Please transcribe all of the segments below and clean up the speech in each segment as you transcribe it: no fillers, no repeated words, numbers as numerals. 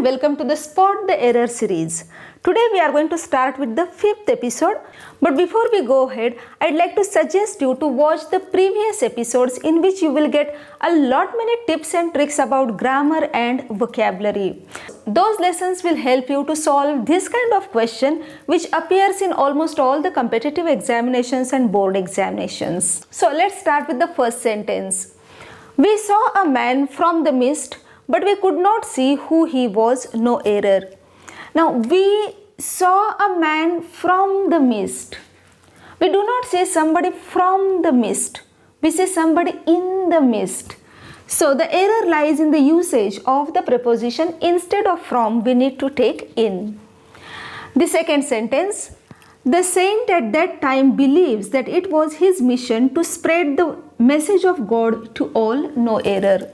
and welcome to the Spot the Error series. Today we are going to start with the 5th episode, but before we go ahead, I'd like to suggest you to watch the previous episodes in which you will get a lot many tips and tricks about grammar and vocabulary. Those lessons will help you to solve this kind of question which appears in almost all the competitive examinations and board examinations. So let's start with the first sentence. We saw a man from the mist, but we could not see who he was, no error. Now, we saw a man from the mist. We do not say somebody from the mist. We say somebody in the mist. So, the error lies in the usage of the preposition. Instead of from, we need to take in. The second sentence. The saint at that time believes that it was his mission to spread the message of God to all, no error.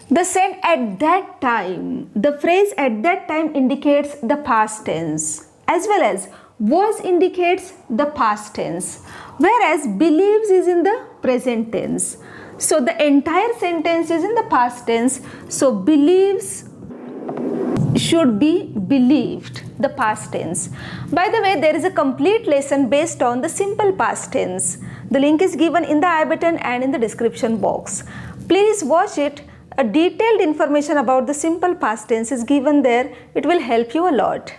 The saint at that time, the phrase at that time indicates the past tense, as well as was indicates the past tense, whereas believes is in the present tense. So the entire sentence is in the past tense, so believes should be believed, the past tense. By the way, there is a complete lesson based on the simple past tense. The link is given in the I button and in the description box. Please watch it. A detailed information about the simple past tense is given there. It will help you a lot.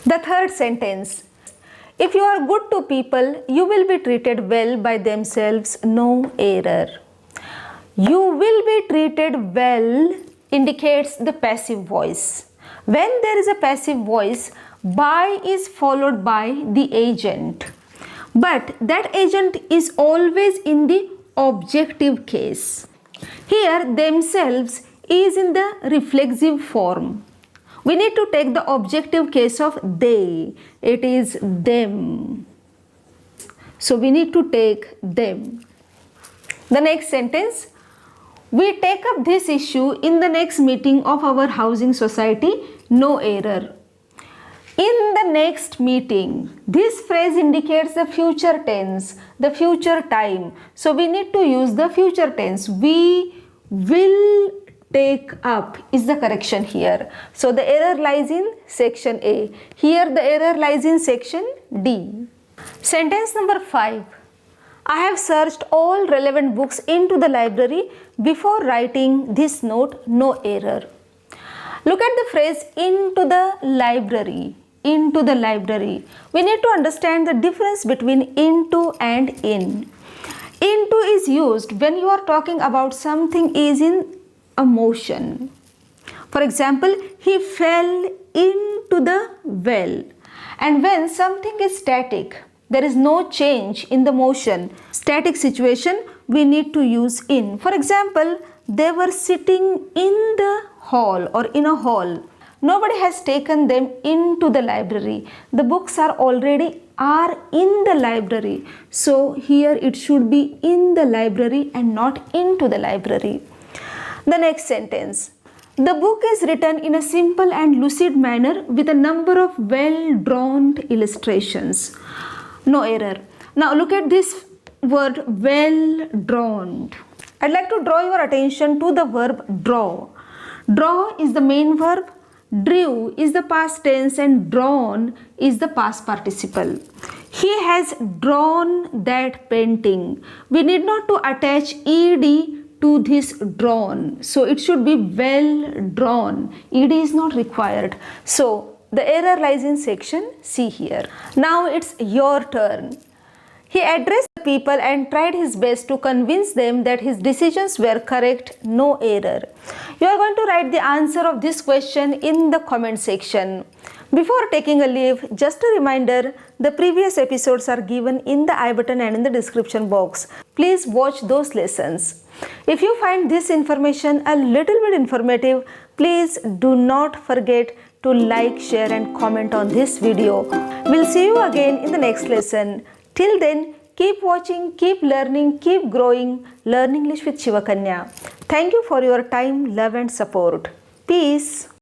The third sentence. If you are good to people, you will be treated well by themselves, no error. You will be treated well indicates the passive voice. When there is a passive voice, by is followed by the agent. But that agent is always in the objective case. Here, themselves is in the reflexive form. We need to take the objective case of they. It is them. So, we need to take them. The next sentence. We take up this issue in the next meeting of our housing society, no error. In the next meeting, this phrase indicates the future tense, the future time. So we need to use the future tense. We will take up is the correction here. So the error lies in section A. Here the error lies in section D. Sentence number 5. I have searched all relevant books into the library before writing this note, no error. Look at the phrase into the library. Into the library. We need to understand the difference between into and in. Into is used when you are talking about something is in a motion. For example, he fell into the well. And when something is static, there is no change in the motion, static situation, we need to use in. For example, they were sitting in the hall or in a hall. Nobody has taken them into the library. The books are already in the library. So here it should be in the library and not into the library. The next sentence. The book is written in a simple and lucid manner with a number of well-drawn illustrations. No error. Now look at this word well-drawn. I'd like to draw your attention to the verb draw. Draw is the main verb. Drew is the past tense and drawn is the past participle. He has drawn that painting. We need not to attach ed to this drawn. So it should be well drawn. Ed is not required. So the error lies in section C here. Now it's your turn. He addressed the people and tried his best to convince them that his decisions were correct, no error. You are going to write the answer of this question in the comment section. Before taking a leave, just a reminder, the previous episodes are given in the I button and in the description box. Please watch those lessons. If you find this information a little bit informative, please do not forget to like, share and comment on this video. We'll see you again in the next lesson. Till then, keep watching, keep learning, keep growing. Learn English with Shivkanya. Thank you for your time, love and support. Peace.